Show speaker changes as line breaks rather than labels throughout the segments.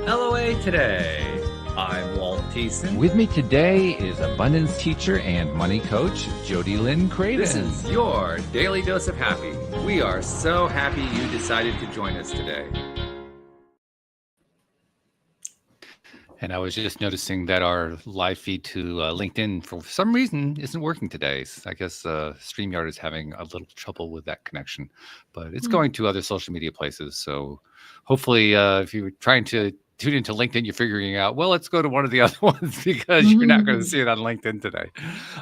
LOA Today. I'm Walt Thiessen.
With me today is abundance teacher and money coach, Jody Lynn Craven.
This is your daily dose of happy. We are so happy you decided to join us today.
And I was just noticing that our live feed to LinkedIn, for some reason, isn't working today. I guess StreamYard is having a little trouble with that connection, but it's going to other social media places. So hopefully, if you're trying to tune into LinkedIn, you're figuring out, well, let's go to one of the other ones because you're not going to see it on LinkedIn today.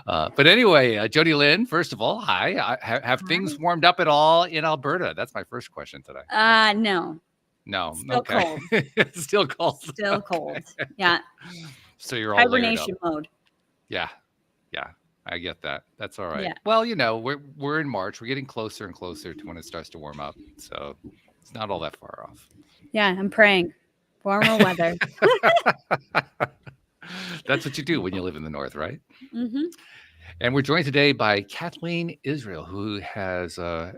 But anyway, Jody Lynn, first of all, hi. Have things warmed up at all in Alberta? That's my first question today.
No.
No.
Still
okay.
cold.
Still cold.
Still cold. Yeah.
So you're all
hibernation mode.
Yeah. I get that. That's all right.
Yeah.
Well, we're in March. We're getting closer and closer to when it starts to warm up. So it's not all that far off.
Yeah, I'm praying. Warmer weather.
That's what you do when you live in the north, right?
Mm-hmm.
And we're joined today by Kathleen Israel, who has, so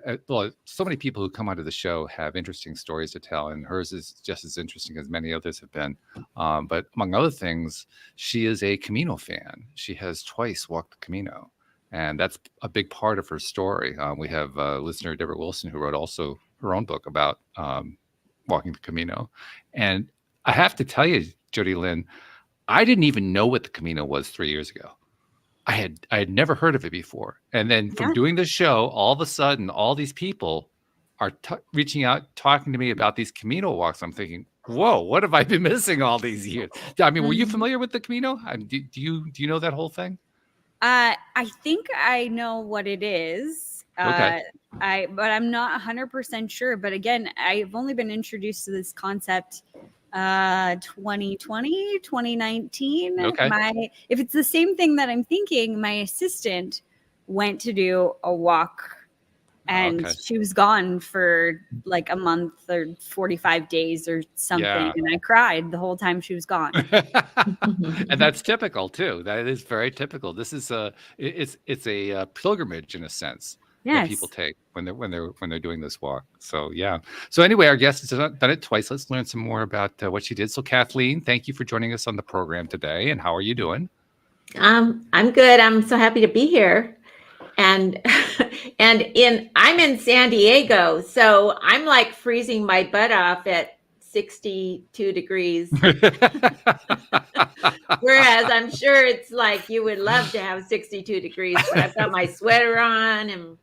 many people who come onto the show have interesting stories to tell, and hers is just as interesting as many others have been. But among other things, she is a Camino fan. She has twice walked the Camino, and that's a big part of her story. We have listener Deborah Wilson, who wrote also her own book about walking the Camino. And I have to tell you, Jody Lynn, I didn't even know what the Camino was 3 years ago. I had never heard of it before. And then from doing this show, all of a sudden, all these people are reaching out, talking to me about these Camino walks. I'm thinking, whoa, what have I been missing all these years? I mean, were you familiar with the Camino? Do you know that whole thing?
I think I know what it is.
Okay.
But I'm not 100% sure. But again, I've only been introduced to this concept 2020, 2019.
Okay.
If it's the same thing that I'm thinking, my assistant went to do a walk and she was gone for like a month or 45 days or something.
Yeah.
And I cried the whole time she was gone.
And that's typical too. That is very typical. This is it's a pilgrimage in a sense.
Yes.
That people take when they're doing this walk. So yeah. So anyway, our guest has done it twice. Let's learn some more about what she did. So Kathleen, thank you for joining us on the program today. And how are you doing?
I'm good. I'm so happy to be here. And I'm in San Diego, so I'm like freezing my butt off at 62 degrees. Whereas I'm sure it's like you would love to have 62 degrees, but I've got my sweater on and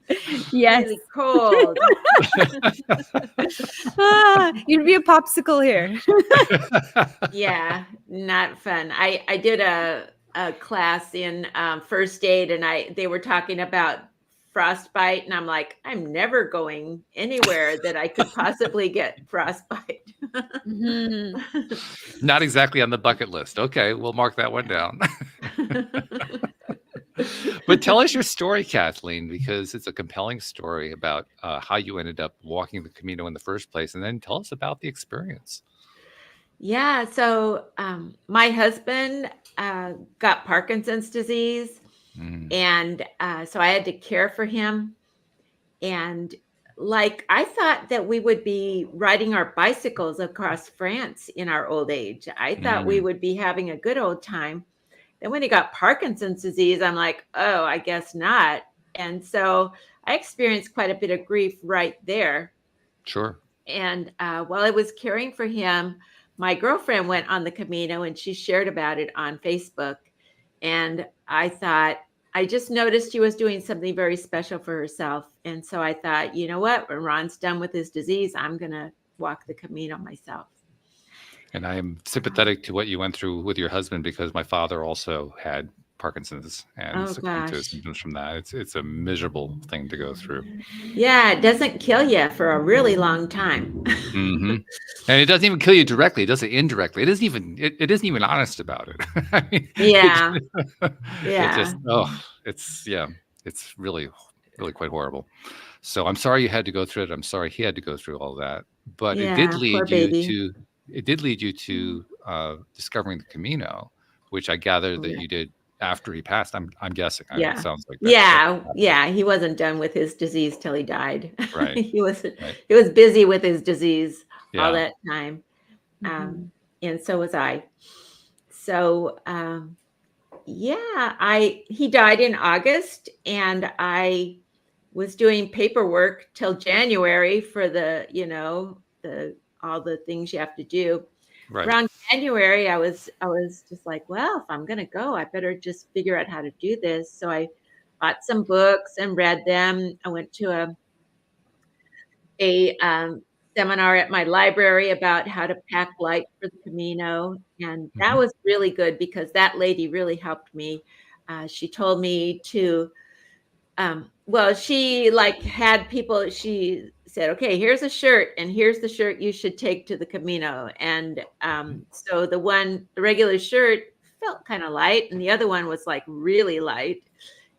really cold.
You'd be a popsicle here.
Yeah, not fun. I did a class in first aid, and they were talking about frostbite, and I'm like, I'm never going anywhere that I could possibly get frostbite.
Not exactly on the bucket list. Okay, we'll mark that one down. But tell us your story, Kathleen, because it's a compelling story about how you ended up walking the Camino in the first place, and then tell us about the experience.
Yeah, so my husband got Parkinson's disease, and so I had to care for him. And like, I thought that we would be riding our bicycles across France in our old age. I thought we would be having a good old time. Then when he got Parkinson's disease, I'm like, oh, I guess not. And so I experienced quite a bit of grief right there.
Sure.
And while I was caring for him, my girlfriend went on the Camino and she shared about it on Facebook. And I thought, I just noticed she was doing something very special for herself. And so I thought, you know what, when Ron's done with his disease, I'm going to walk the Camino myself.
And I am sympathetic to what you went through with your husband, because my father also had Parkinson's and succumbed to symptoms from that. It's a miserable thing to go through.
Yeah, it doesn't kill you for a really long time.
And it doesn't even kill you directly. It does it indirectly. It isn't even honest about it. I mean,
yeah.
It's really, really quite horrible. So I'm sorry you had to go through it. I'm sorry he had to go through all that. But it did lead you to discovering the Camino, which I gather that you did after he passed. I'm guessing.
Yeah.
It sounds like that.
Yeah. He wasn't done with his disease till he died.
Right.
He was busy with his disease all that time. and so was I. So he died in August, and I was doing paperwork till January for the all the things you have to do.
Right.
Around January, I was just like, well, if I'm gonna go, I better just figure out how to do this. So I bought some books and read them. I went to a seminar at my library about how to pack light for the Camino, and that was really good because that lady really helped me. She told me to well, she like had people, she said, okay, here's a shirt, and here's the shirt you should take to the Camino. And so the regular shirt felt kind of light, and the other one was like really light.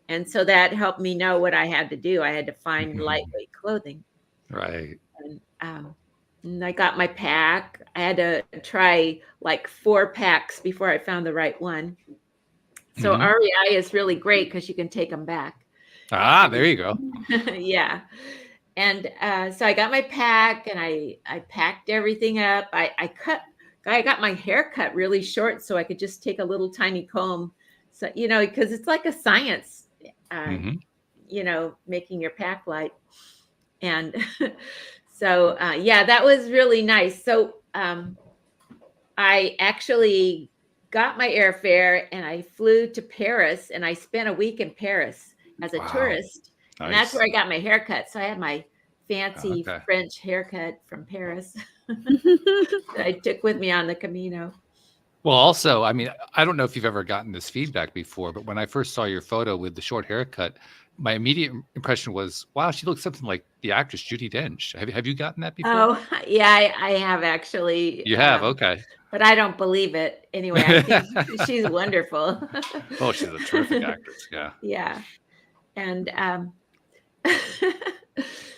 And so that helped me know what I had to do. I had to find lightweight clothing.
Right.
And I got my pack. I had to try like 4 packs before I found the right one. So REI is really great because you can take them back.
There you go.
Yeah. And so I got my pack, and I packed everything up. I got my hair cut really short so I could just take a little tiny comb. So, because it's like a science, making your pack light. And so, that was really nice. So I actually got my airfare, and I flew to Paris, and I spent a week in Paris as a tourist.
Nice.
And that's where I got my haircut. So I had my fancy French haircut from Paris that I took with me on the Camino.
Well, also, I mean, I don't know if you've ever gotten this feedback before, but when I first saw your photo with the short haircut, my immediate impression was, wow, she looks something like the actress Judi Dench. Have you gotten that before?
Oh, yeah, I have actually.
You have? Okay.
But I don't believe it. Anyway, I think she's wonderful.
Oh, she's a terrific actress. Yeah.
Yeah. And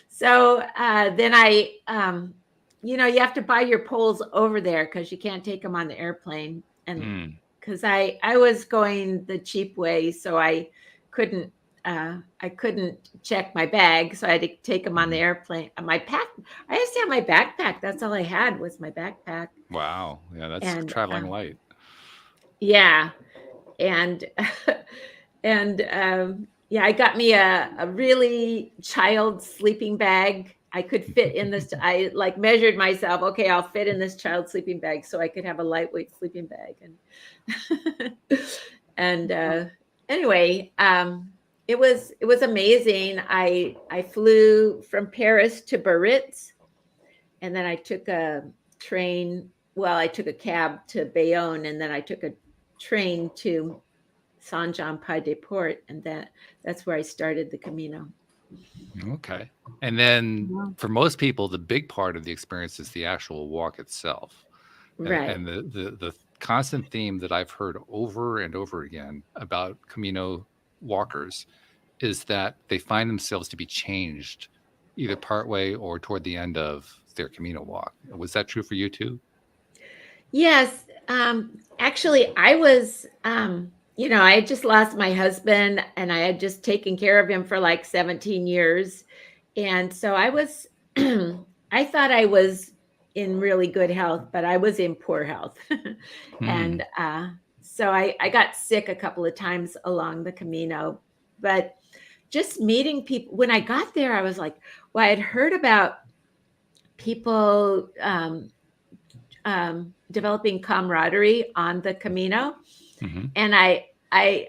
so then I, you have to buy your poles over there because you can't take them on the airplane. And because I was going the cheap way, so I couldn't check my bag, so I had to take them on the airplane. My pack, I used to have my backpack. That's all I had was my backpack.
Wow. Yeah, that's traveling light.
Yeah. And I got me a really child sleeping bag. I could fit in this. I like measured myself. Okay, I'll fit in this child sleeping bag, so I could have a lightweight sleeping bag. And anyway, it was amazing. I flew from Paris to Biarritz, and then I took a train. Well, I took a cab to Bayonne, and then I took a train to Saint-Jean-Pied-de-Port, and that's where I started the Camino.
Okay. And then for most people, the big part of the experience is the actual walk itself.
Right.
And the constant theme that I've heard over and over again about Camino walkers is that they find themselves to be changed either partway or toward the end of their Camino walk. Was that true for you too?
Yes. Actually, I was, I had just lost my husband, and I had just taken care of him for like 17 years. And so I was, I thought I was in really good health, but I was in poor health. And so I got sick a couple of times along the Camino. But just meeting people, when I got there, I was like, well, I had heard about people developing camaraderie on the Camino. And I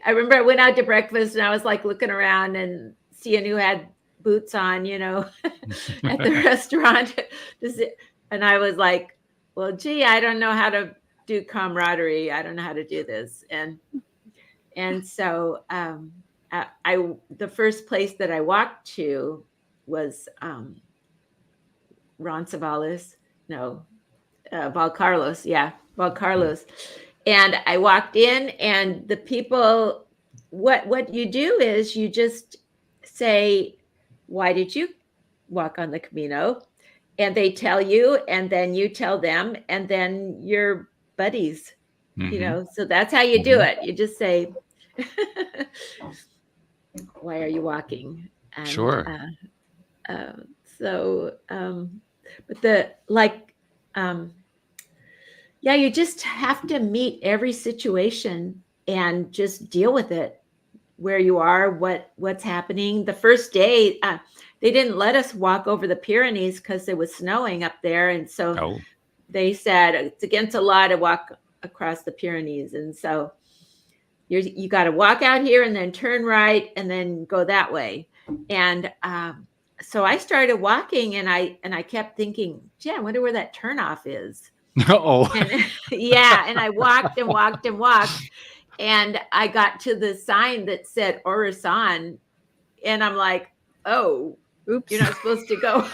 remember I went out to breakfast, and I was like looking around and seeing who had boots on, at the restaurant. And I was like, well, gee, I don't know how to do camaraderie. I don't know how to do this. And so the first place that I walked to was Roncesvalles. No, Valcarlos. Yeah, Valcarlos. And I walked in, and the people, what you do is you just say, why did you walk on the Camino? And they tell you, and then you tell them, and then you're buddies, so that's how you do it. You just say, why are you walking? And,
sure.
But Yeah, you just have to meet every situation and just deal with it where you are, what's happening. The first day, they didn't let us walk over the Pyrenees because it was snowing up there. And so
Oh,
they said it's against the law to walk across the Pyrenees. And so you got to walk out here and then turn right and then go that way. And so I started walking and I kept thinking, gee, I wonder where that turnoff is.
oh,
And yeah, and I walked and walked and walked, and I got to the sign that said Orison, and I'm like, oh,
Oops.
you're not supposed to go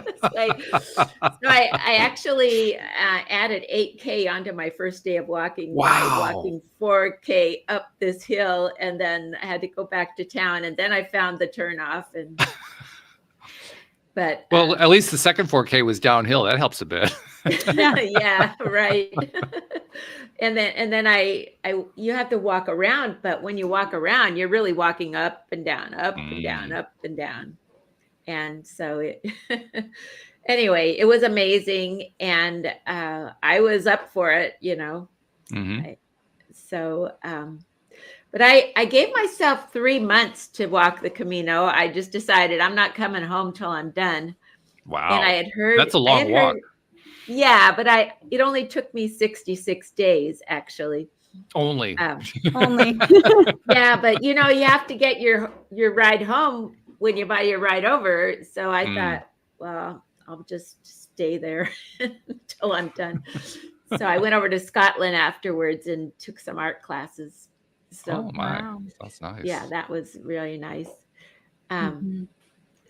this way. So I actually added 8K onto my first day of walking by walking 4K up this hill, and then I had to go back to town, and then I found the turnoff. And but
well, at least the second 4K was downhill. That helps a bit.
yeah, right. And then I you have to walk around, but when you walk around, you're really walking up and down, up and down, up and down. And so anyway, it was amazing, and I was up for it, you know. But I gave myself 3 months to walk the Camino. I just decided I'm not coming home till I'm done.
Wow.
And I had heard
that's a long walk.
Yeah, but it only took me 66 days actually.
Only.
Only.
Yeah, but you know, you have to get your ride home when you buy your ride over. So I thought, well, I'll just stay there until I'm done. So I went over to Scotland afterwards and took some art classes. So
oh my, that's nice.
Yeah, that was really nice.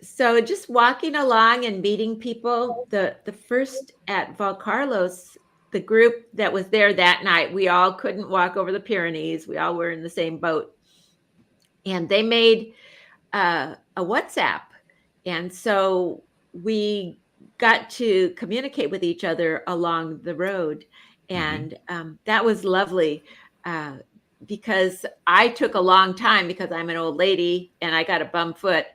So just walking along and meeting people, the first at Valcarlos, the group that was there that night, we all couldn't walk over the Pyrenees. We all were in the same boat. And they made a WhatsApp. And so we got to communicate with each other along the road. And that was lovely because I took a long time because I'm an old lady and I got a bum foot.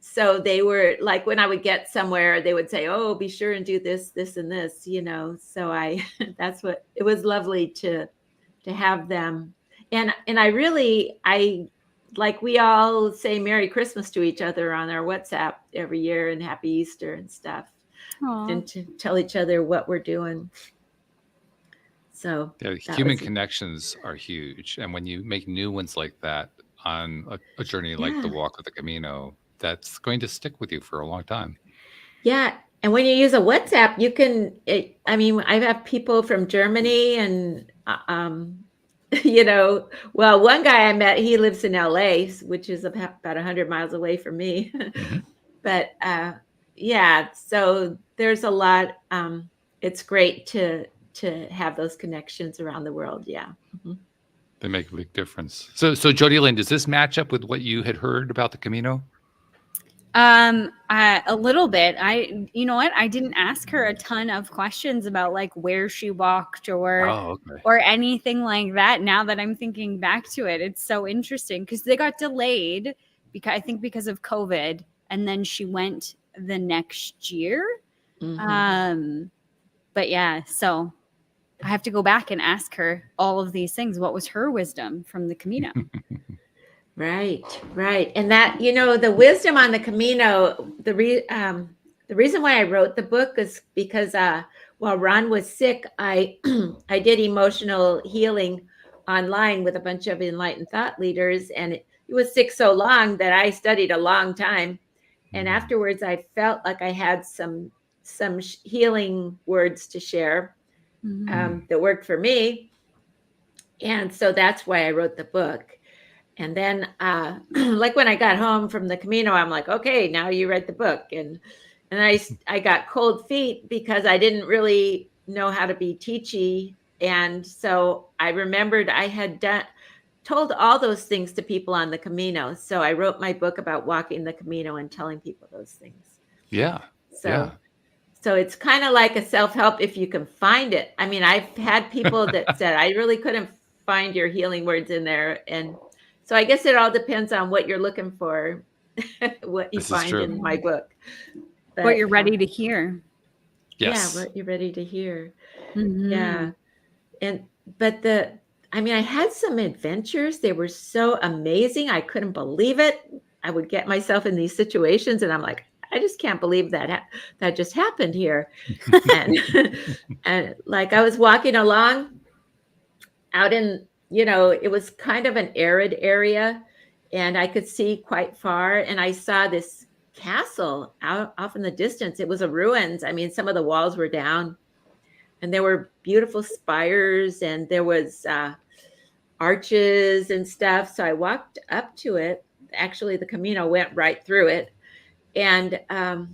So they were like, when I would get somewhere, they would say, oh, be sure and do this, this, and this, you know. So that's what it was lovely to have them. And I like, we all say Merry Christmas to each other on our WhatsApp every year and Happy Easter and stuff. Aww. And to tell each other what we're doing. So
yeah, human connections are huge. And when you make new ones like that, on a journey like the walk of the Camino, that's going to stick with you for a long time.
Yeah. And when you use a WhatsApp, you can, I have people from Germany and, you know, well, one guy I met, he lives in LA, which is about 100 miles away from me. But yeah, so there's a lot. It's great to have those connections around the world. Yeah.
They make a big difference. So Jody Lynn, does this match up with what you had heard about the Camino?
A little bit. You know what? I didn't ask her a ton of questions about like where she walked or anything like that. Now that I'm thinking back to it, it's so interesting because they got delayed because of COVID, and then she went the next year. But yeah, so I have to go back and ask her all of these things. What was her wisdom from the Camino?
Right. And that, you know, the wisdom on the Camino, the reason why I wrote the book is because while Ron was sick, I did emotional healing online with a bunch of enlightened thought leaders. And he was sick so long that I studied a long time. And afterwards, I felt like I had some healing words to share. That worked for me. And so that's why I wrote the book. And then like when I got home from the Camino, I'm like, okay, now you write the book. And I got cold feet because I didn't really know how to be teachy. And so I remembered I had told all those things to people on the Camino. So I wrote my book about walking the Camino and telling people those things.
Yeah.
So it's kind of like a self-help if you can find it. I mean, I've had people that said, I really couldn't find your healing words in there. And so I guess it all depends on what you're looking for, what you find in my book. But,
what you're ready to hear.
Yes.
what you're ready to hear.
Mhm.
Yeah. But I had some adventures. They were so amazing. I couldn't believe it. I would get myself in these situations and I'm like, I just can't believe that just happened here. And and like I was walking along out in, it was kind of an arid area and I could see quite far and I saw this castle out off in the distance. It was a ruins. Some of the walls were down and there were beautiful spires and there was arches and stuff. So I walked up to it. Actually, the Camino went right through it. And I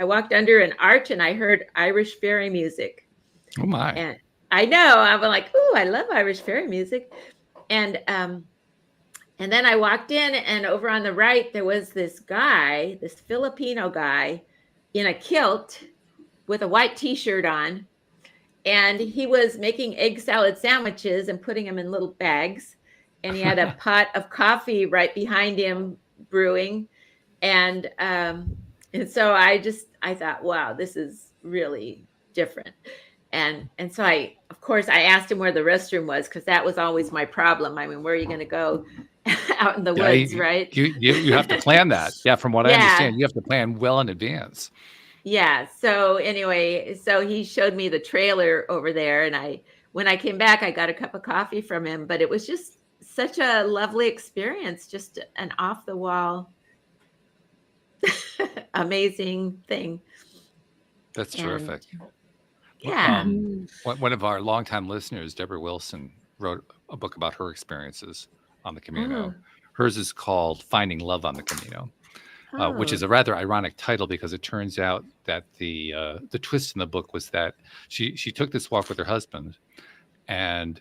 walked under an arch and I heard Irish fairy music.
Oh my.
And I know, I'm like, oh, I love Irish fairy music. And then I walked in and over on the right, there was this guy, this Filipino guy in a kilt with a white t-shirt on. And he was making egg salad sandwiches and putting them in little bags. And he had a pot of coffee right behind him brewing. And so I thought, wow, this is really different. And so of course, I asked him where the restroom was because that was always my problem. Where are you going to go out in the woods, right?
You have to plan that. Yeah, from what I understand, you have to plan well in advance.
Yeah. So anyway, so he showed me the trailer over there. And when I came back, I got a cup of coffee from him. But it was just such a lovely experience, just an off the wall, amazing thing.
That's terrific.
Yeah.
One of our longtime listeners, Deborah Wilson, wrote a book about her experiences on the Camino. Hers is called Finding Love on the Camino. Which is a rather ironic title because it turns out that the twist in the book was that she took this walk with her husband and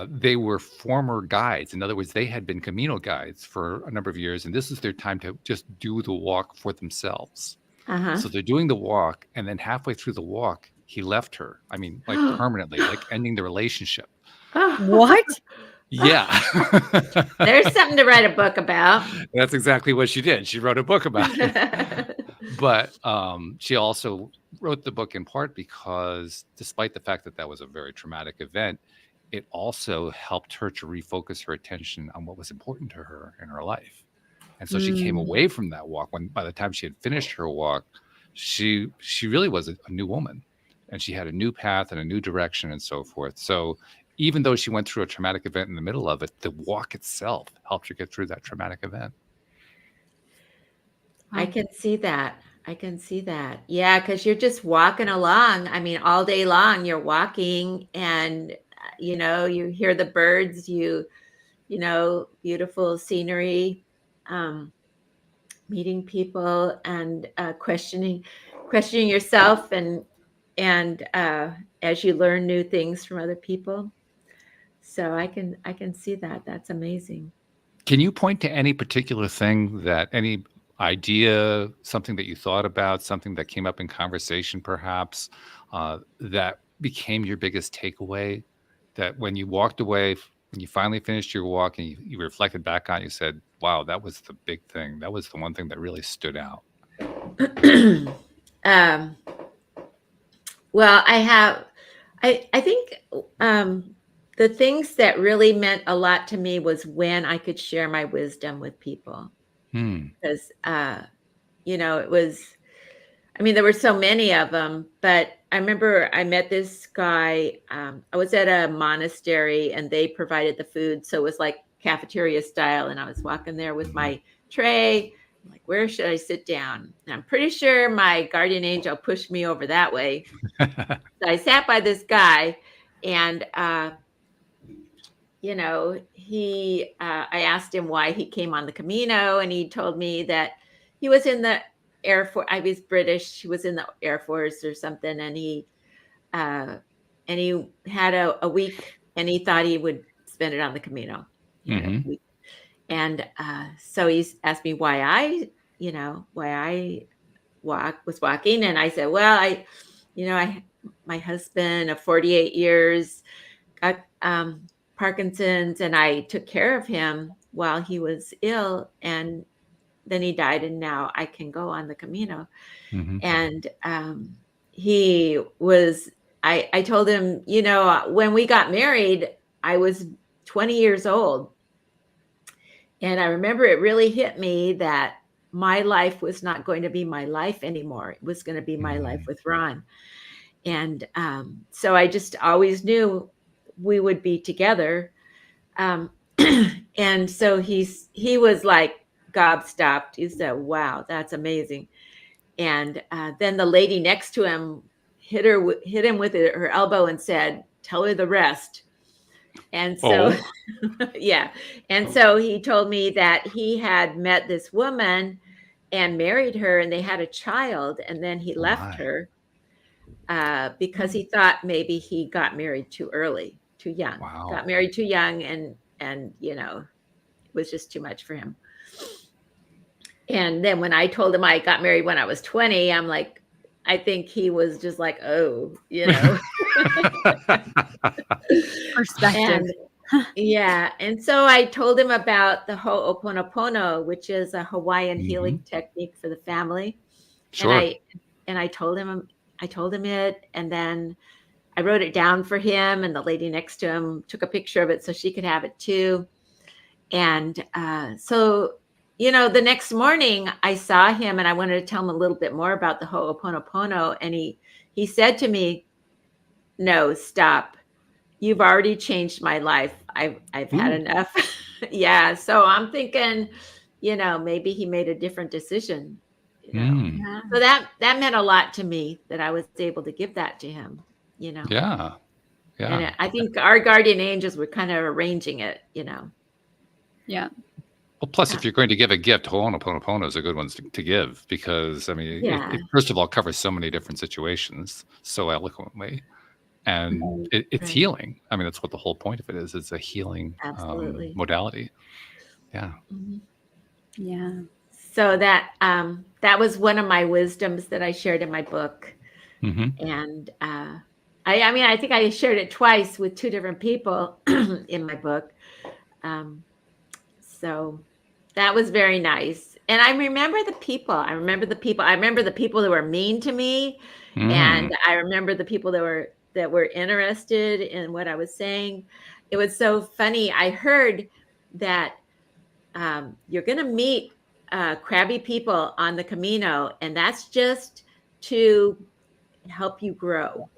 they were former guides. In other words, they had been Camino guides for a number of years, and this is their time to just do the walk for themselves. So they're doing the walk, and then halfway through the walk, he left her. Permanently, like ending the relationship.
What?
Yeah.
There's something to write a book about.
That's exactly what she did. She wrote a book about it. But she also wrote the book in part because despite the fact that that was a very traumatic event, it also helped her to refocus her attention on what was important to her in her life. And so she came away from that walk when by the time she had finished her walk, she really was a new woman and she had a new path and a new direction and so forth. So even though she went through a traumatic event in the middle of it, the walk itself helped her get through that traumatic event.
I can see that. Yeah, because you're just walking along. All day long you're walking and, you hear the birds, beautiful scenery, meeting people and questioning yourself and as you learn new things from other people. So I can see that. That's amazing.
Can you point to any particular thing any idea, something that you thought about, something that came up in conversation perhaps, that became your biggest takeaway, that when you walked away, when you finally finished your walk and you reflected back on it, you said, wow, that was the big thing. That was the one thing that really stood out.
Well, I think the things that really meant a lot to me was when I could share my wisdom with people. Because, it was, there were so many of them, but I remember I met this guy. I was at a monastery and they provided the food. So it was like cafeteria style. And I was walking there with my tray. I'm like, where should I sit down? And I'm pretty sure my guardian angel pushed me over that way. So I sat by this guy and, I asked him why he came on the Camino, and he told me that he was in the Air Force. I was British. He was in the Air Force or something, and he had a week, and he thought he would spend it on the Camino. And so he asked me why I was walking, and I said, well, my husband of 48 years got Parkinson's, and I took care of him while he was ill, and then he died, and now I can go on the Camino.
Mm-hmm.
And he was, I told him, you know, when we got married, I was 20 years old. And I remember it really hit me that my life was not going to be my life anymore. It was going to be my life with Ron. And so I just always knew we would be together. And so he was like gobstopped. He said, wow, that's amazing. And then the lady next to him hit him with her elbow and said, tell her the rest. And so, yeah. And so he told me that he had met this woman and married her, and they had a child, and then he left her because he thought maybe he got married too early, too young.
Wow.
Got married too young, and you know, it was just too much for him. And then when I told him I got married when I was 20, I'm like, I think he was just like, oh, you know.
Perspective.
Yeah. And so I told him about the Ho'oponopono, which is a Hawaiian healing technique for the family.
Sure.
And I told him it, and then I wrote it down for him, and the lady next to him took a picture of it so she could have it too. And so, you know, the next morning I saw him, and I wanted to tell him a little bit more about the Ho'oponopono. And he said to me, no, stop. You've already changed my life. I've had enough. Yeah. So I'm thinking, you know, maybe he made a different decision. You know?
Yeah.
So that meant a lot to me that I was able to give that to him, you know.
Yeah. Yeah.
And I think our guardian angels were kind of arranging it, you know.
Yeah.
Well, plus, if you're going to give a gift, Ho'oponopono is a good one to give, because, I mean, it first of all covers so many different situations so eloquently. And it's healing. I mean, that's what the whole point of it is. It's a healing modality. Yeah.
Mm-hmm.
Yeah.
So that was one of my wisdoms that I shared in my book.
Mm-hmm.
And I mean, I think I shared it twice with two different people in my book. So that was very nice. And I remember the people. I remember the people that were mean to me. And I remember the people that were interested in what I was saying. It was so funny. I heard that you're going to meet crabby people on the Camino, and that's just to help you grow.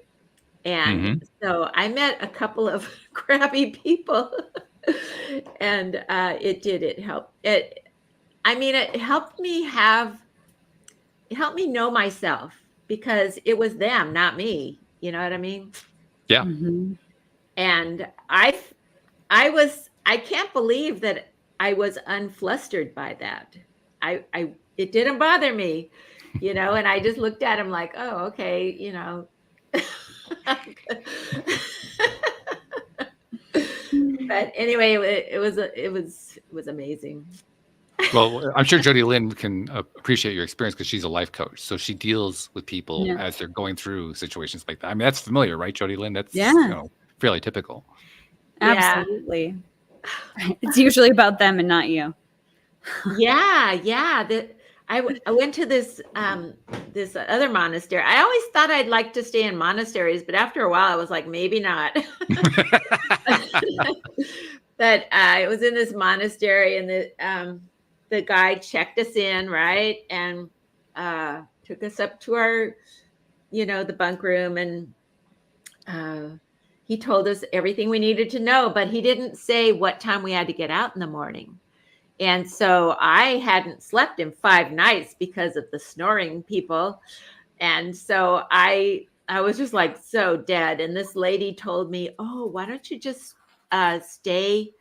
And so I met a couple of crabby people, and it helped. It helped me know myself, because it was them, not me. You know what I mean?
Yeah.
Mm-hmm.
And I can't believe that I was unflustered by that. It didn't bother me, you know, and I just looked at him like, oh, okay, you know. But anyway, it was amazing.
Well, I'm sure Jody Lynn can appreciate your experience, because she's a life coach. So she deals with people as they're going through situations like that. I mean, that's familiar, right, Jody Lynn? That's you know, fairly typical.
Absolutely. Yeah. It's usually about them and not you.
Yeah. I went to this other monastery. I always thought I'd like to stay in monasteries, but after a while I was like, maybe not. But I was in this monastery, and the guy checked us in, right, and took us up to our, you know, the bunk room, and he told us everything we needed to know, but he didn't say what time we had to get out in the morning. And so I hadn't slept in 5 nights because of the snoring people. And so I was just like so dead. And this lady told me, oh, why don't you just stay,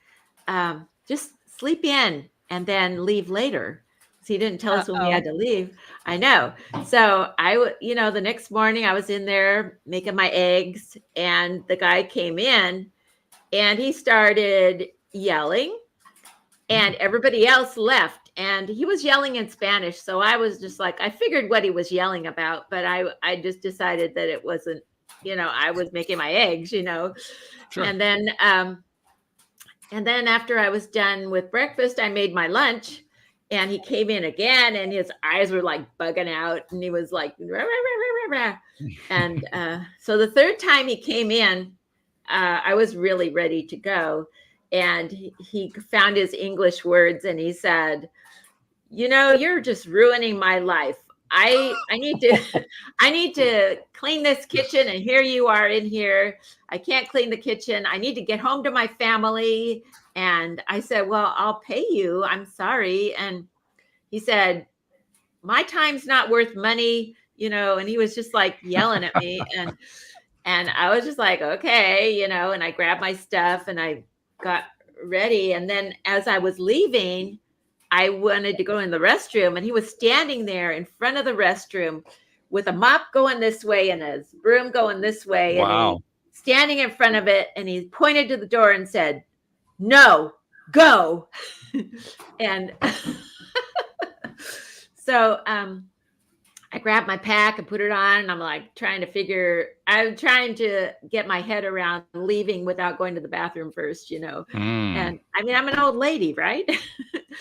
just sleep in and then leave later. So he didn't tell us when we had to leave. I know. So the next morning I was in there making my eggs, and the guy came in and he started yelling, and everybody else left, and he was yelling in Spanish. So I was just like, I figured what he was yelling about, but I just decided that it wasn't, you know, I was making my eggs, you know. Sure. And then after I was done with breakfast, I made my lunch, And he came in again, and his eyes were like bugging out, and he was like, rah, rah, rah, rah, rah. And so the third time he came in, I was really ready to go. And he found his English words, and he said, you're just ruining my life. I need to clean this kitchen, and here you are in here. I can't clean the kitchen. I need to get home to my family. And I said, well, I'll pay you. I'm sorry. And he said, my time's not worth money, and he was just like yelling at me. And I was just like, okay, and I grabbed my stuff and I got ready. And then as I was leaving, I wanted to go in the restroom, and he was standing there in front of the restroom with a mop going this way and a broom going this way.
Wow.
And he standing in front of it, and he pointed to the door and said, no, go. And so I grabbed my pack and put it on, and I'm like I'm trying to get my head around leaving without going to the bathroom first, And I mean, I'm an old lady, right?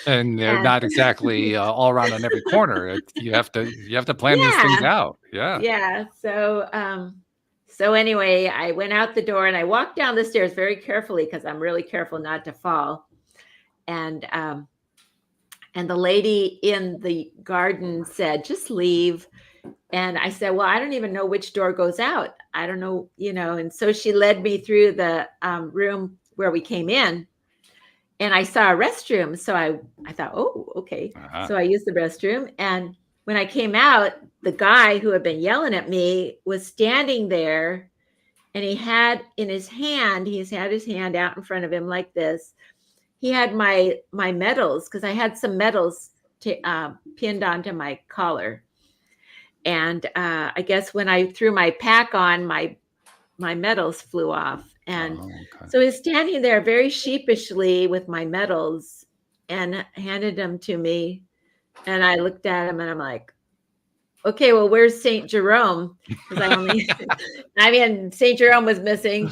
And they're not exactly all around on every corner. You have to plan these things out. Yeah.
Yeah. So anyway, I went out the door and I walked down the stairs very carefully because I'm really careful not to fall. And the lady in the garden said, just leave. And I said, well, I don't even know which door goes out. I don't know, And so she led me through the room where we came in. And I saw a restroom. So I thought, oh, okay. Uh-huh. So I used the restroom. And when I came out, the guy who had been yelling at me was standing there, and he had his hand out in front of him like this. He had my medals, because I had some medals pinned onto my collar. And I guess when I threw my pack on, my medals flew off. And so he's standing there very sheepishly with my medals and handed them to me. And I looked at him and I'm like, okay, well, where's St. Jerome? Because St. Jerome was missing.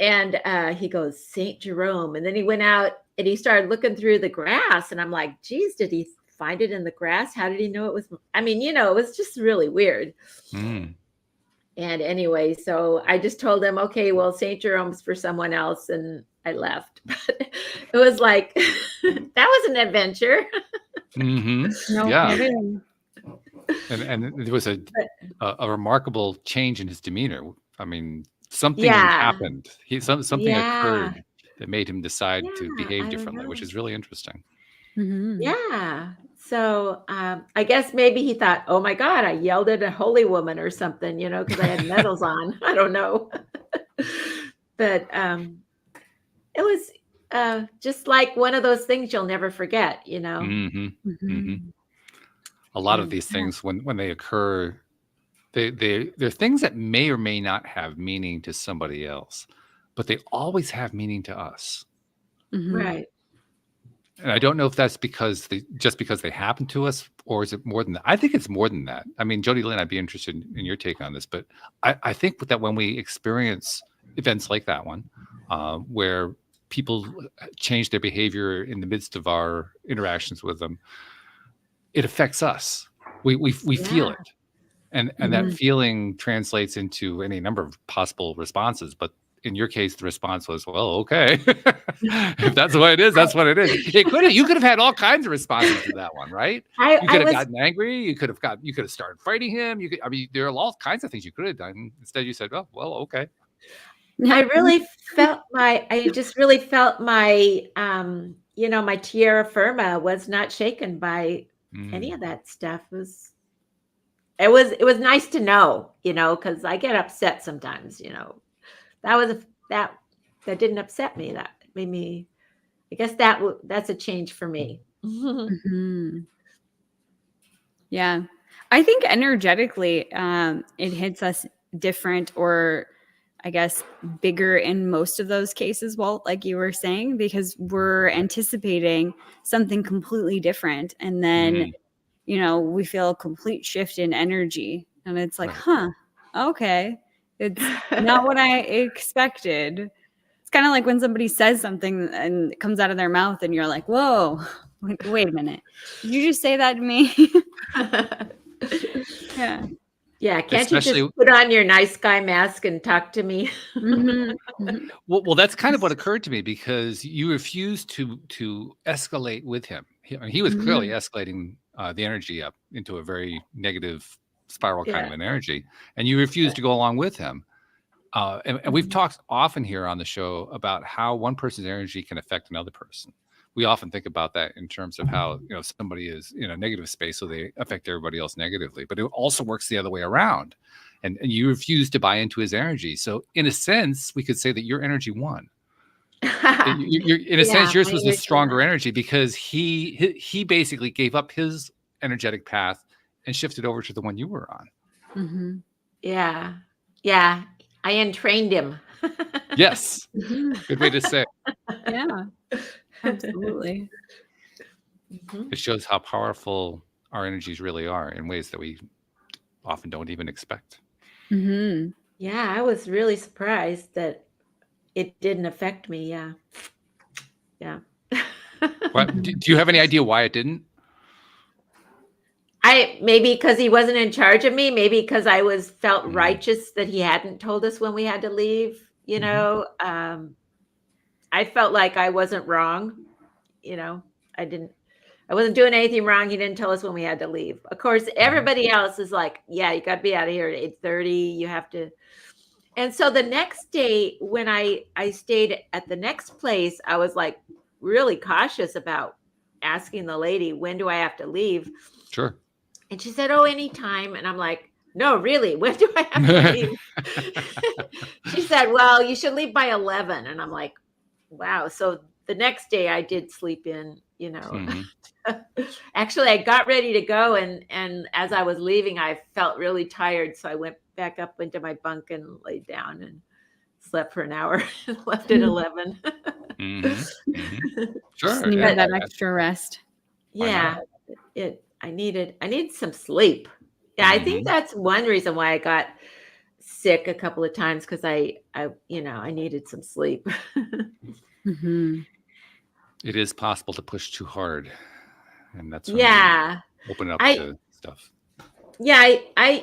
And he goes, St. Jerome. And then he went out and he started looking through the grass. And I'm like, geez, did he find it in the grass? How did he know it was? It was just really weird. And anyway, so I just told him, okay, well, St. Jerome's for someone else. And I left. But it was like, that was an adventure.
Mm-hmm.
No
yeah.
kidding.
And there was a remarkable change in his demeanor. Something happened. Something occurred that made him decide to behave differently, which is really interesting.
Mm-hmm.
Yeah. So I guess maybe he thought, oh my God, I yelled at a holy woman or something, because I had medals on. I don't know. But it was just like one of those things you'll never forget,
Mm-hmm. Mm-hmm. A lot of these things, when they occur, they're things that may or may not have meaning to somebody else, but they always have meaning to us.
Mm-hmm. Right.
And I don't know if that's because they happen to us, or is it more than that? I think it's more than that. Jody Lynn, I'd be interested in your take on this, but I think that when we experience events like that one, where people change their behavior in the midst of our interactions with them, it affects us. We feel it. And that feeling translates into any number of possible responses. But in your case, the response was, well, okay. If that's what it is, that's what it is. You could have had all kinds of responses to that one, right? You could have gotten angry. You could have started fighting him. There are all kinds of things you could have done. Instead, you said, oh, well, okay.
I just really felt my my tierra firma was not shaken by any of that stuff. It was nice to know, because I get upset sometimes, that didn't upset me. That made me, I guess that's a change for me.
Mm-hmm. Yeah. I think energetically, it hits us different, or I guess bigger in most of those cases, Walt, like you were saying, because we're anticipating something completely different. And then, we feel a complete shift in energy, and it's like, okay, it's not what I expected. It's kind of like when somebody says something and it comes out of their mouth and you're like, whoa, wait a minute. Did you just say that to me? Yeah.
Yeah. Can't you just put on your nice guy mask and talk to me?
Well, that's kind of what occurred to me, because you refused to escalate with him. He was clearly escalating the energy up into a very negative spiral kind of an energy, and you refused to go along with him. And we've talked often here on the show about how one person's energy can affect another person. We often think about that in terms of how, somebody is in a negative space, so they affect everybody else negatively. But it also works the other way around. And you refuse to buy into his energy. So in a sense, we could say that your energy won. In a sense, yours was the stronger energy, because he basically gave up his energetic path and shifted over to the one you were on.
Yeah. Yeah. I entrained him.
Yes. Good way to say it.
Yeah, absolutely.
It shows how powerful our energies really are in ways that we often don't even expect.
Yeah, I was really surprised that it didn't affect me. Yeah.
Do you have any idea why it didn't?
Maybe because he wasn't in charge of me. Maybe because I felt righteous that he hadn't told us when we had to leave. I felt like I wasn't wrong. I wasn't doing anything wrong. He didn't tell us when we had to leave. Of course, everybody else is like, yeah, you got to be out of here at 8:30. You have to. And so the next day, when I stayed at the next place, I was like really cautious about asking the lady, when do I have to leave?
Sure.
And she said, oh, anytime. And I'm like, no, really, when do I have to leave? She said, well, you should leave by 11. And I'm like, wow. So the next day I did sleep in, Actually, I got ready to go. And as I was leaving, I felt really tired. So I went back up into my bunk and laid down and slept for an hour and left at 11.
Sure.
Just needed that extra rest.
Yeah. I needed some sleep. Yeah. I think that's one reason why I got sick a couple of times, because I needed some sleep.
It is possible to push too hard, and that's when open up to stuff.
Yeah, I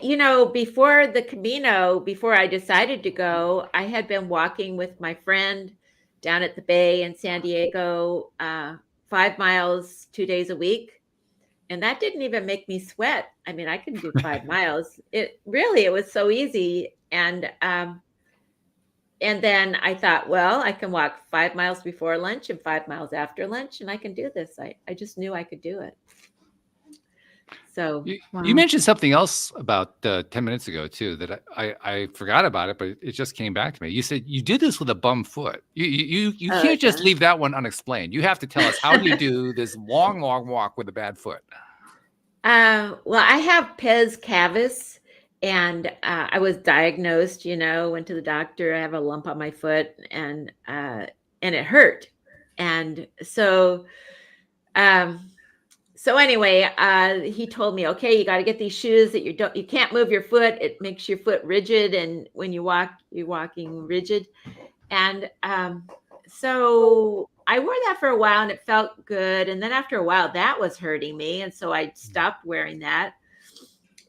before the Camino, before I decided to go, I had been walking with my friend down at the bay in Santiago, 5 miles, 2 days a week. And that didn't even make me sweat. I mean, I could do 5 miles. It was so easy. And then I thought, well, I can walk 5 miles before lunch and 5 miles after lunch, and I can do this. I just knew I could do it. So
you mentioned something else about 10 minutes ago too, that I forgot about it, but it just came back to me. You said you did this with a bum foot. You can't just leave that one unexplained. You have to tell us, how do you do this long walk with a bad foot?
Well, I have pes cavus, and I was diagnosed. Went to the doctor. I have a lump on my foot, and it hurt, and so. So anyway, he told me, okay, you got to get these shoes that you can't move your foot. It makes your foot rigid. And when you walk, you're walking rigid. And so I wore that for a while and it felt good. And then after a while, that was hurting me. And so I stopped wearing that.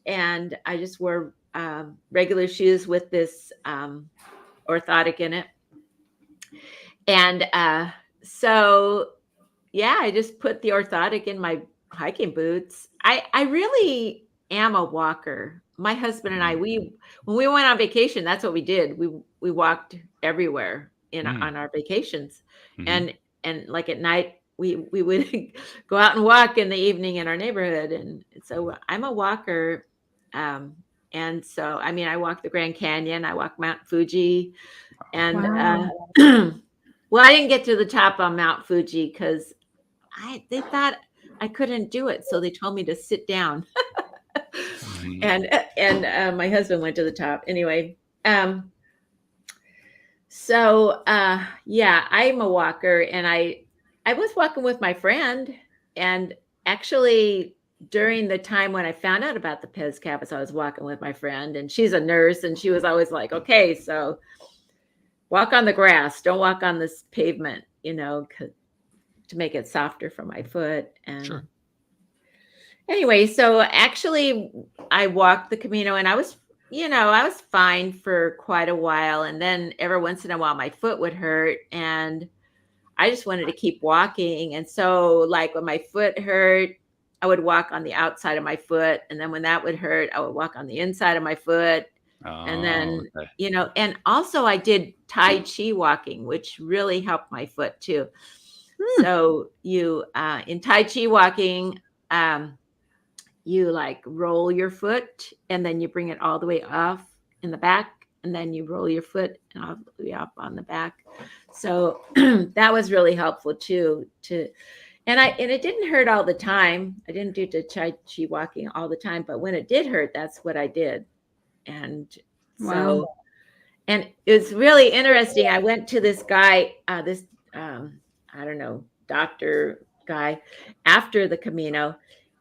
And I just wore regular shoes with this orthotic in it. And so, yeah, I just put the orthotic in my hiking boots. I really am a walker. My husband and I, when we went on vacation, that's what we did. We walked everywhere on our vacations. And like at night, we would go out and walk in the evening in our neighborhood. And so I'm a walker. And so, I mean, I walked the Grand Canyon, I walked Mount Fuji, and well, I didn't get to the top on Mount Fuji because they thought I couldn't do it. So they told me to sit down. And my husband went to the top. Anyway, so yeah, I'm a walker, and I was walking with my friend, and actually during the time when I found out about the pes cavus, I was walking with my friend, and she's a nurse, and she was always like, okay, so walk on the grass. Don't walk on this pavement, to make it softer for my foot. And
Sure.
anyway, so actually I walked the Camino, and I was fine for quite a while. And then every once in a while my foot would hurt, and I just wanted to keep walking. And so like when my foot hurt, I would walk on the outside of my foot. And then when that would hurt, I would walk on the inside of my foot. And then,
okay.
And also I did Tai Chi walking, which really helped my foot too. So you, in Tai Chi walking, you like roll your foot, and then you bring it all the way off in the back, and then you roll your foot and all the way up on the back. So that was really helpful too. And it didn't hurt all the time. I didn't do the Tai Chi walking all the time, but when it did hurt, that's what I did. And so, and it's really interesting. I went to this guy, I don't know, doctor guy after the Camino,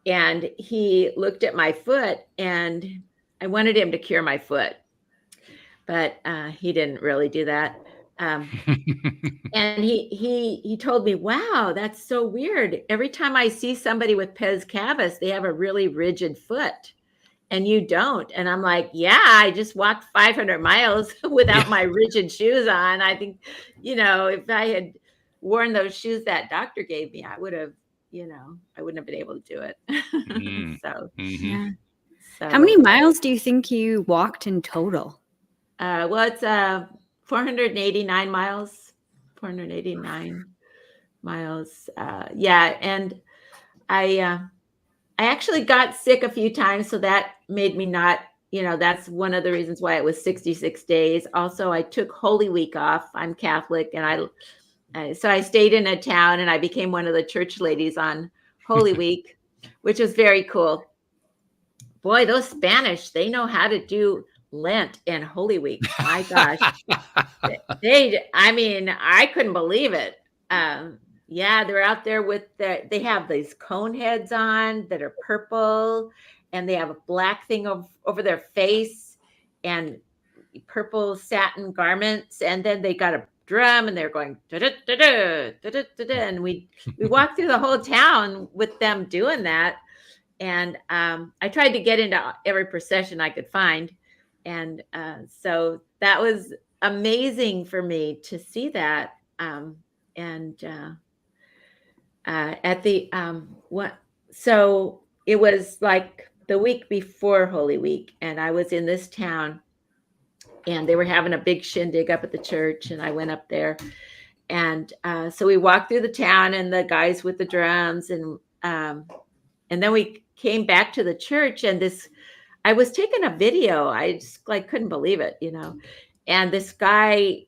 and he looked at my foot, and I wanted him to cure my foot, but he didn't really do that. And he told me, wow, that's so weird. Every time I see somebody with pes cavus, they have a really rigid foot, and you don't. And I'm like, yeah, I just walked 500 miles without my rigid shoes on. I think, if I had worn those shoes that doctor gave me, I would have, I wouldn't have been able to do it. So,
yeah.
So,
how many miles do you think you walked in total?
Well, it's 489 miles. 489 miles. Yeah, and I actually got sick a few times, so that made me not. That's one of the reasons why it was 66 days. Also, I took Holy Week off. I'm Catholic, and so I stayed in a town, and I became one of the church ladies on Holy Week, which was very cool. Boy, those Spanish, they know how to do Lent and Holy Week. My gosh. I couldn't believe it. Yeah, they're out there they have these cone heads on that are purple, and they have a black thing over their face and purple satin garments. And then they got a drum, and they're going da-da-da-da, da-da-da-da, and we walked through the whole town with them doing that. And I tried to get into every procession I could find, and so that was amazing for me to see that. So it was like the week before Holy Week, and I was in this town, and they were having a big shindig up at the church, and I went up there, and so we walked through the town, and the guys with the drums, and then we came back to the church, and I was taking a video. I just couldn't believe it, and this guy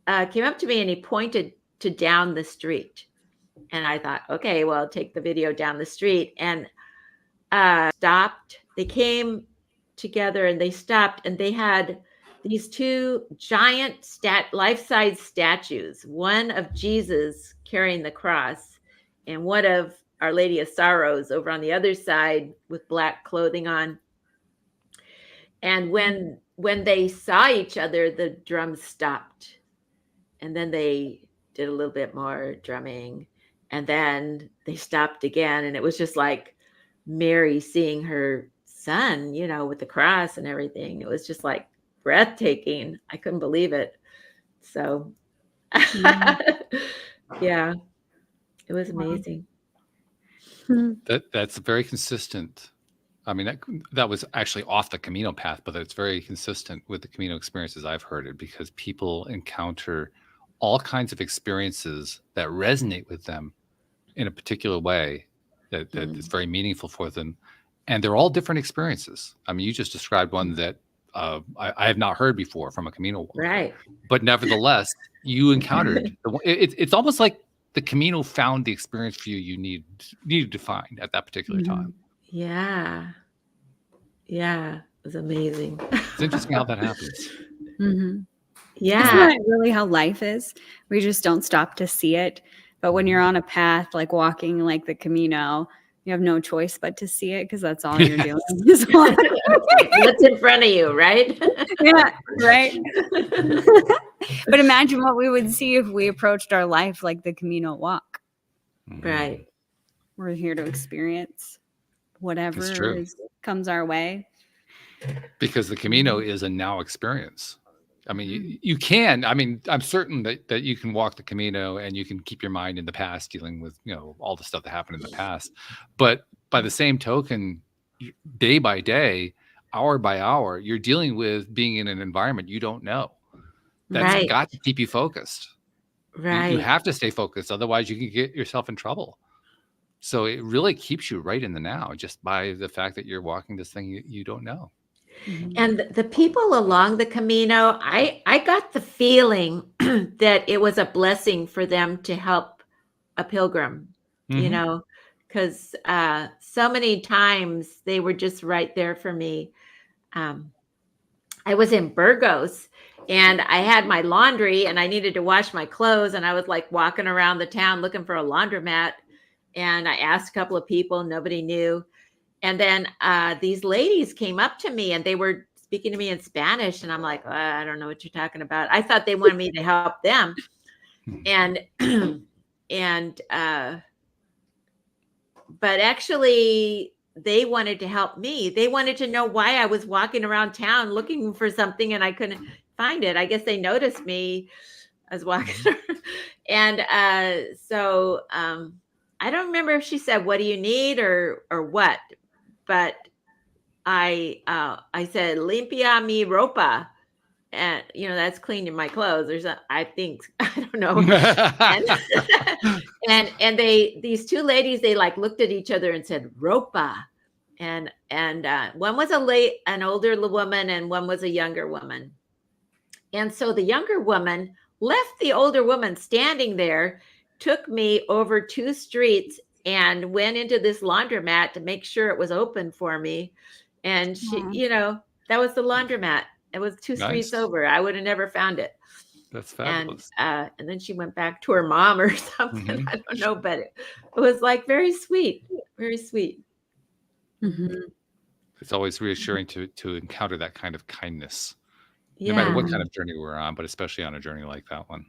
came up to me, and he pointed to down the street, and I thought, okay, well, I'll take the video down the street, and stopped. They came together, and they stopped, and they had these two giant life-size statues, one of Jesus carrying the cross, and one of Our Lady of Sorrows over on the other side with black clothing on. And when they saw each other, the drums stopped, and then they did a little bit more drumming, and then they stopped again, and it was just like Mary seeing her son, with the cross and everything. It was just like breathtaking. I couldn't believe it. So yeah, it was amazing.
That's very consistent. I mean, that was actually off the Camino path, but it's very consistent with the Camino experiences I've heard it, because people encounter all kinds of experiences that resonate with them in a particular way that is very meaningful for them. And they're all different experiences. I mean, you just described one that I have not heard before from a Camino walk.
Right.
But nevertheless, you encountered it's almost like the Camino found the experience for you needed to find at that particular time.
Yeah. Yeah. It was amazing.
It's interesting how that happens.
Mm-hmm.
Yeah.
Isn't that really how life is? We just don't stop to see it. But when you're on a path, like walking like the Camino, you have no choice but to see it, because that's all you're doing.
What's in front of you, right?
Yeah, right. But imagine what we would see if we approached our life like the Camino walk.
Right.
We're here to experience whatever comes our way.
Because the Camino is a now experience. I mean, you can. I mean, I'm certain that you can walk the Camino and you can keep your mind in the past, dealing with all the stuff that happened in the past. But by the same token, day by day, hour by hour, you're dealing with being in an environment you don't know. That's got to keep you focused.
Right.
You have to stay focused, otherwise you can get yourself in trouble. So it really keeps you right in the now, just by the fact that you're walking this thing you don't know.
And the people along the Camino, I got the feeling that it was a blessing for them to help a pilgrim, because so many times they were just right there for me. I was in Burgos and I had my laundry and I needed to wash my clothes, and I was like walking around the town looking for a laundromat, and I asked a couple of people, nobody knew. And then these ladies came up to me and they were speaking to me in Spanish. And I'm like, I don't know what you're talking about. I thought they wanted me to help them. But actually they wanted to help me. They wanted to know why I was walking around town looking for something and I couldn't find it. I guess they noticed me as walking. And so I don't remember if she said, "What do you need?" or what, but I said, "Limpia mi ropa," and that's cleaning my clothes. I think, I don't know. and these two ladies, they like looked at each other and said, "Ropa," and one was an older woman and one was a younger woman. And so the younger woman left the older woman standing there, took me over 2 streets and went into this laundromat to make sure it was open for me. And she, that was the laundromat. It was 2 streets over. I would have never found it.
That's fabulous.
And then she went back to her mom or something. I don't know, but it was like very sweet, very sweet.
It's always reassuring to encounter that kind of kindness, no matter what kind of journey we're on, but especially on a journey like that one.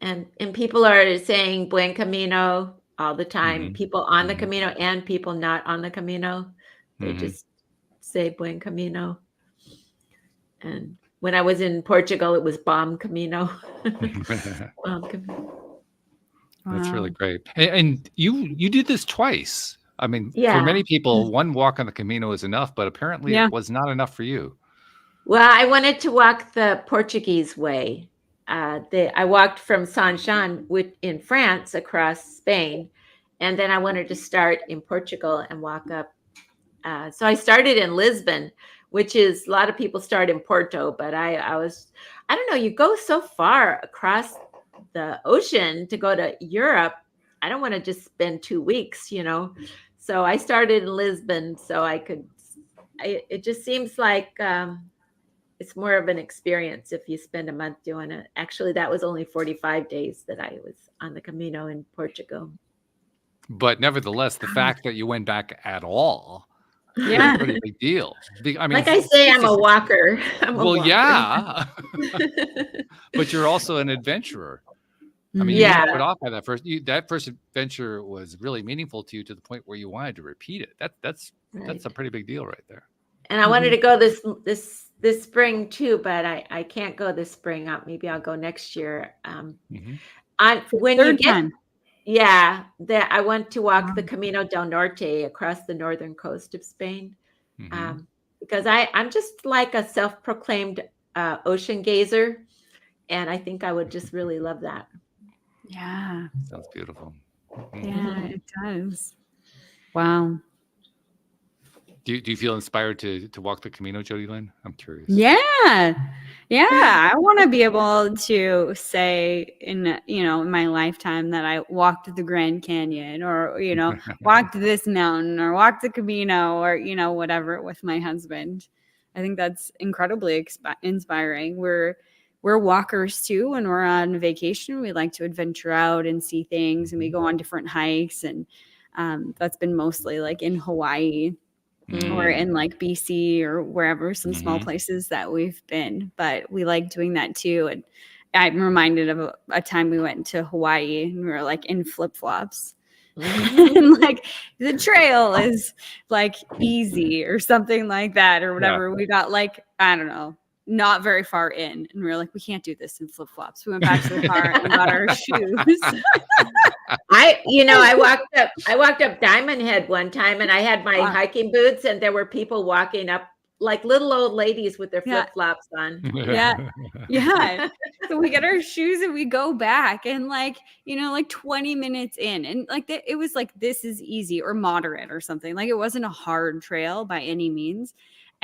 And people are saying Buen Camino all the time. People on the Camino and people not on the Camino. They just say Buen Camino. And when I was in Portugal, it was Bom Camino. Bom Camino.
That's really great. And you did this twice. I mean, for many people, one walk on the Camino is enough, but apparently it was not enough for you.
Well, I wanted to walk the Portuguese way. I walked from Saint-Jean in France across Spain, and then I wanted to start in Portugal and walk up. So I started in Lisbon, which is, a lot of people start in Porto, but I don't know, you go so far across the ocean to go to Europe. I don't want to just spend 2 weeks, So I started in Lisbon so it just seems like it's more of an experience if you spend a month doing it. Actually, that was only 45 days that I was on the Camino in Portugal.
But nevertheless, the fact that you went back at all is a pretty big deal. I mean,
like I say, I'm a walker.
Yeah. But you're also an adventurer. I mean, you put off by that first. That first adventure was really meaningful to you to the point where you wanted to repeat it. That's a pretty big deal right there.
And I wanted to go this spring too, but I can't go this spring. Maybe I'll go next year. When you get, I want to walk the Camino del Norte across the northern coast of Spain, because I'm just like a self-proclaimed ocean gazer, and I think I would just really love that.
Yeah,
sounds beautiful.
Yeah, it does. Wow.
Do you feel inspired to walk the Camino, Jody Lynn? I'm curious.
Yeah. I want to be able to say in my lifetime that I walked the Grand Canyon, or walked this mountain, or walked the Camino, or whatever with my husband. I think that's incredibly inspiring. We're walkers too. When we're on vacation, we like to adventure out and see things, and we go on different hikes, and that's been mostly like in Hawaii. or in like BC or wherever, some small places that we've been, but we like doing that too. And I'm reminded of a time we went to Hawaii and we were like in flip-flops. And like the trail is like easy or something like that or whatever. Yeah. We got like, I don't know, not very far in, and we were like, we can't do this in flip-flops. We went back to the car and got our shoes.
I walked up Diamond Head one time and I had my hiking boots and there were people walking up like little old ladies with their flip-flops on.
Yeah. So we get our shoes and we go back and like 20 minutes in, and like it was like, this is easy or moderate or something. Like it wasn't a hard trail by any means.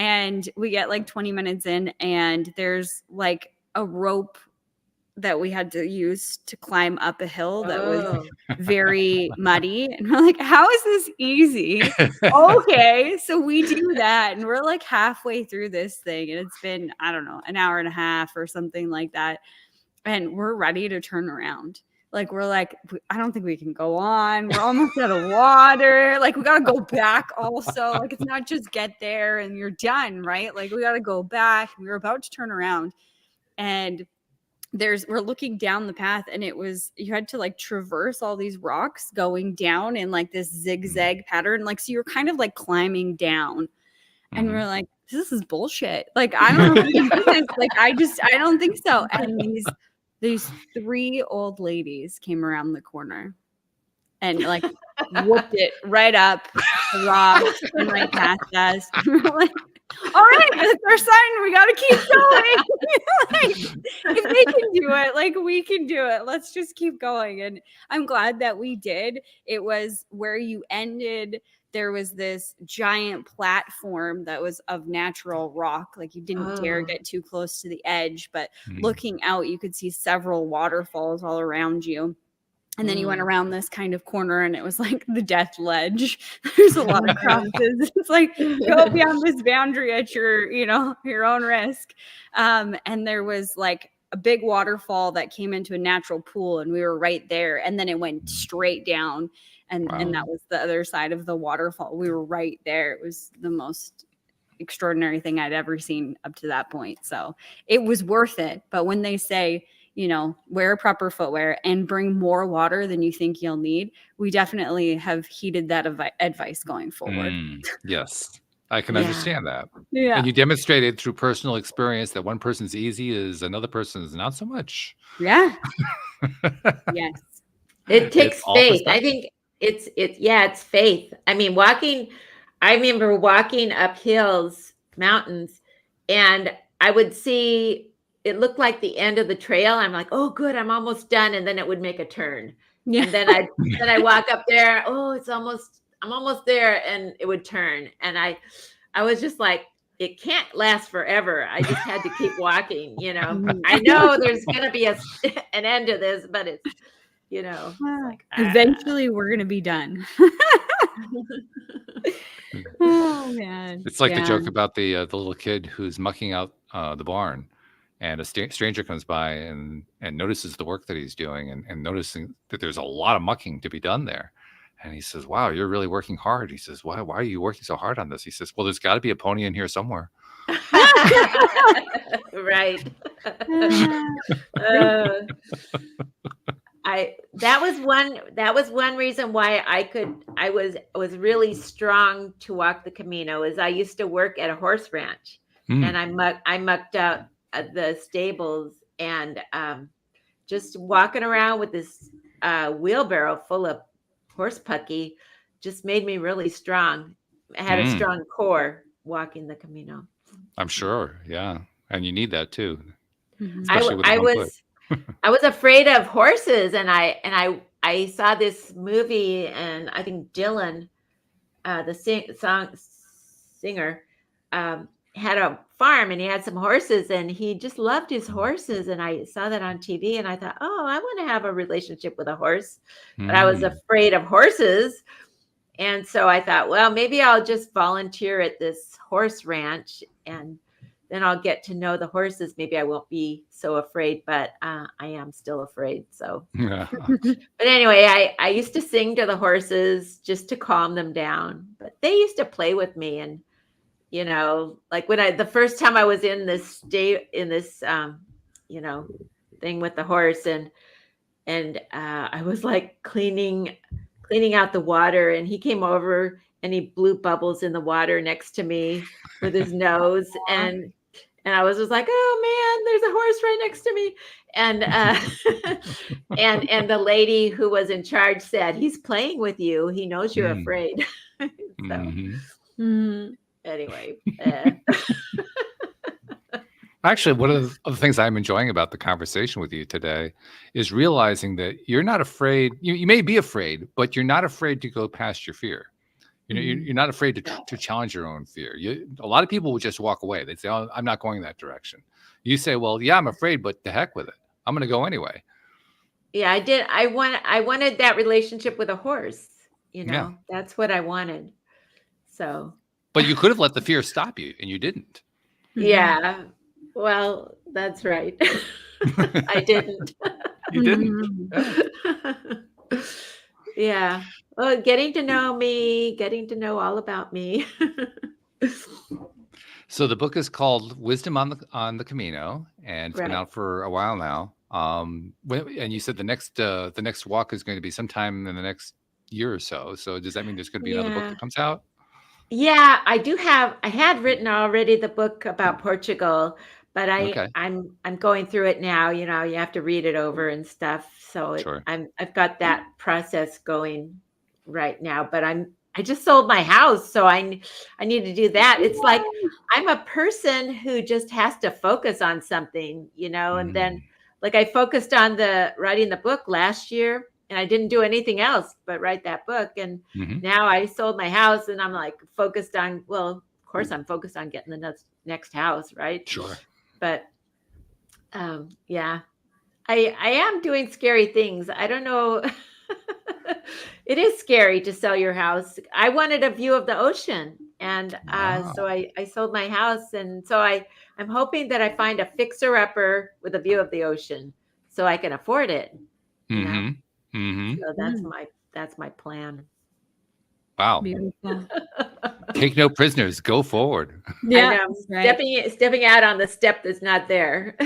And we get like 20 minutes in and there's like a rope that we had to use to climb up a hill that was very muddy. And we're like, how is this easy? Okay. So we do that. And we're like halfway through this thing. And it's been, I don't know, an hour and a half or something like that. And we're ready to turn around. Like, we're like, I don't think we can go on. We're almost out of water. Like, we got to go back also. Like, it's not just get there and you're done, right? Like, we got to go back. We were about to turn around. And we're looking down the path, and you had to like traverse all these rocks going down in like this zigzag pattern. Like, so you're kind of like climbing down, and we're like, this is bullshit. Like, I don't know if we can do this. Like, I don't think so. And these 3 old ladies came around the corner and like whooped it right up the rocks and like past us. We're like, all right, that's our sign. We got to keep going. Like, if they can do it, like we can do it. Let's just keep going. And I'm glad that we did. It was where you ended. There was this giant platform that was of natural rock. Like, you didn't dare get too close to the edge, but looking out, you could see several waterfalls all around you. And then you went around this kind of corner and it was like the death ledge. There's a lot of crosses. It's like, go beyond this boundary at your own risk. And there was like a big waterfall that came into a natural pool, and we were right there. And then it went straight down. And that was the other side of the waterfall. We were right there. It was the most extraordinary thing I'd ever seen up to that point. So it was worth it. But when they say, wear proper footwear and bring more water than you think you'll need, we definitely have heeded that advice going forward.
Yes, I can understand that.
Yeah.
And you demonstrated through personal experience that one person's easy is another person's not so much.
Yeah. Yes.
It takes faith. I think it's faith. I mean, I remember walking up hills, mountains, and I would see, it looked like the end of the trail. I'm like, oh, good, I'm almost done. And then it would make a turn. Yeah. And then I walk up there. Oh, I'm almost there. And it would turn. And I was just like, it can't last forever. I just had to keep walking. I know there's going to be an end to this, but it's, like,
eventually we're going to be done. Oh, man.
It's like the joke about the little kid who's mucking out the barn. And a stranger comes by and notices the work that he's doing and noticing that there's a lot of mucking to be done there. And he says, wow, you're really working hard. He says, why are you working so hard on this? He says, well, there's got to be a pony in here somewhere.
Right. That was one reason why I was really strong to walk the Camino, is I used to work at a horse ranch and I mucked out the stables, and just walking around with this wheelbarrow full of horse pucky just made me really strong. I had a strong core walking the Camino.
I'm sure. Yeah. And you need that too.
I was afraid of horses, and I saw this movie, and I think Dylan, the singer, had a farm, and he had some horses, and he just loved his horses. And I saw that on TV, and I thought, oh, I want to have a relationship with a horse, but I was afraid of horses. And so I thought, well, maybe I'll just volunteer at this horse ranch and then I'll get to know the horses. Maybe I won't be so afraid, but I am still afraid. So, but anyway, I used to sing to the horses just to calm them down, but they used to play with me. And, you know, like when the first time I was in this you know, thing with the horse, and I was like cleaning out the water, and he came over and he blew bubbles in the water next to me with his nose. And I was just like, oh man, there's a horse right next to me. And and the lady who was in charge said, he's playing with you. He knows you're afraid. So anyway.
Actually, one of the things I'm enjoying about the conversation with you today is realizing that you're not afraid. You may be afraid, but you're not afraid to go past your fear. You know, you're not afraid to challenge your own fear. A lot of people will just walk away. They say, "Oh, I'm not going that direction." You say, "Well, yeah, I'm afraid, but the heck with it. I'm going to go anyway."
Yeah, I did. I wanted that relationship with a horse. You know, that's what I wanted. So.
But you could have let the fear stop you, and you didn't.
Yeah. Well, that's right. I didn't.
You didn't.
Yeah. Well, getting to know me, getting to know all about me.
So the book is called Wisdom on the Camino, and it's been out for a while now. And you said the next walk is going to be sometime in the next year or so. So does that mean there's going to be another book that comes out?
Yeah, I had written already the book about Portugal, but I'm going through it now. You know, you have to read it over and stuff. So I've got that process going right now, but I just sold my house, so I need to do that. It's like I'm a person who just has to focus on something, you know, and then like I focused on writing the book last year, and I didn't do anything else but write that book. And now I sold my house, and I'm like focused on, well, of course I'm focused on getting the next house, right?
Sure.
But yeah, I am doing scary things. I don't know. It is scary to sell your house. I wanted a view of the ocean, and so I sold my house, and so I'm hoping that I find a fixer-upper with a view of the ocean, so I can afford it. You know? So that's my plan.
Wow!
Beautiful.
Take no prisoners. Go forward.
Yeah, stepping out on the step that's not there.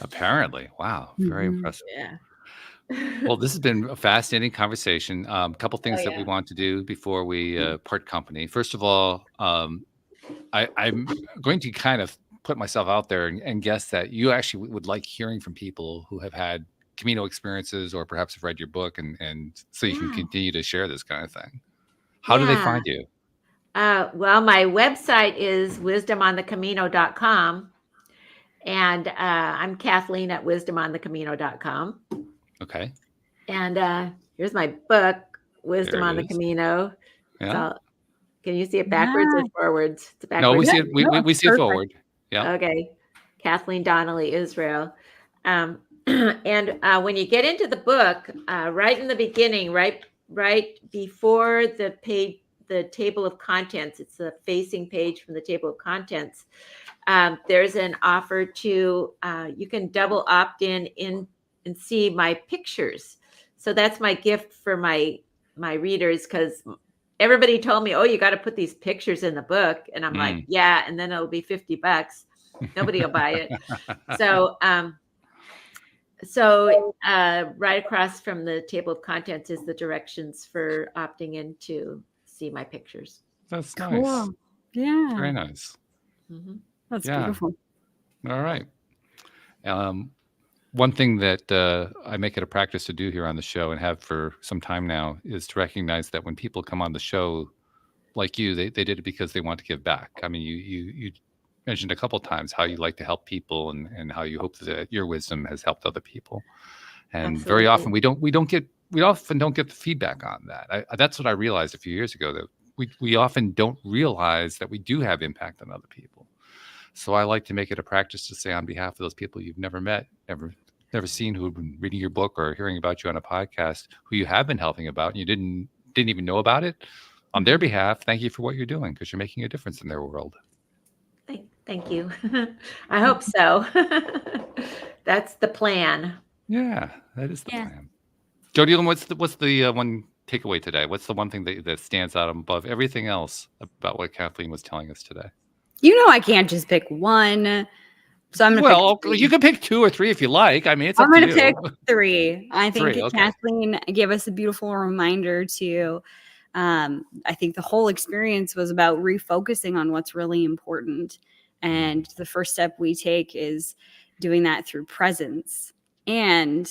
Apparently, wow, very impressive.
Yeah.
Well, this has been a fascinating conversation. A couple things that we want to do before we part company. First of all, I'm going to kind of put myself out there and guess that you actually would like hearing from people who have had Camino experiences or perhaps have read your book, and so you can continue to share this kind of thing. How do they find you?
Well, my website is wisdomonthecamino.com, and I'm Kathleen at wisdomonthecamino.com.
Okay.
And here's my book, Wisdom on the Camino.
Yeah.
So, can you see it backwards or forwards? It's backwards.
No, we see it. We see it forward. Yeah.
Okay. Kathleen, Donnelly, Israel. And when you get into the book, right in the beginning, right before the table of contents, it's the facing page from the table of contents. There's an offer to you can double opt in and see my pictures. So that's my gift for my readers, because everybody told me, oh, you got to put these pictures in the book. And I'm like, yeah, and then it'll be $50. Nobody will buy it. So right across from the table of contents is the directions for opting in to see my pictures.
That's nice.
Cool. Yeah.
Very nice.
That's beautiful.
All right. One thing that I make it a practice to do here on the show and have for some time now is to recognize that when people come on the show like you, they did it because they want to give back. I mean, you mentioned a couple of times how you like to help people and how you hope that your wisdom has helped other people. And very often we often don't get the feedback on that. That's what I realized a few years ago, that we often don't realize that we do have impact on other people. So I like to make it a practice to say, on behalf of those people you've never met, never seen, who have been reading your book or hearing about you on a podcast, who you have been helping about and you didn't even know about it, on their behalf, thank you for what you're doing, because you're making a difference in their world.
Thank you. I hope so. That's the plan.
Yeah, that is the plan. Jody, what's the one takeaway today? What's the one thing that stands out above everything else about what Kathleen was telling us today?
I can't just pick one. So I'm
going to pick you can pick 2 or 3 if you like. I mean, it's up to you. I'm going
to pick 3. I think Kathleen gave us a beautiful reminder to, I think the whole experience was about refocusing on what's really important. And the first step we take is doing that through presence and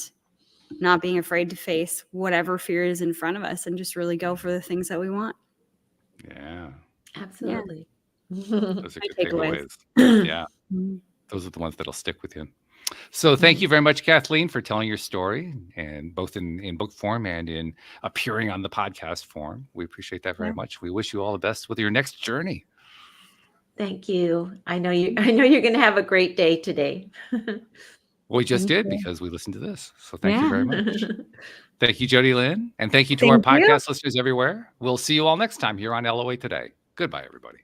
not being afraid to face whatever fear is in front of us and just really go for the things that we want.
Yeah.
Absolutely.
Those are good takeaways. Yeah. Those are the ones that'll stick with you. So thank you very much, Kathleen, for telling your story, and both in book form and in appearing on the podcast form. We appreciate that very much. We wish you all the best with your next journey.
Thank you. I know you're going to have a great day today.
We just did because we listened to this. So thank you very much. Thank you, Jody Lynn. And thank you to our podcast listeners everywhere. We'll see you all next time here on LOA Today. Goodbye, everybody.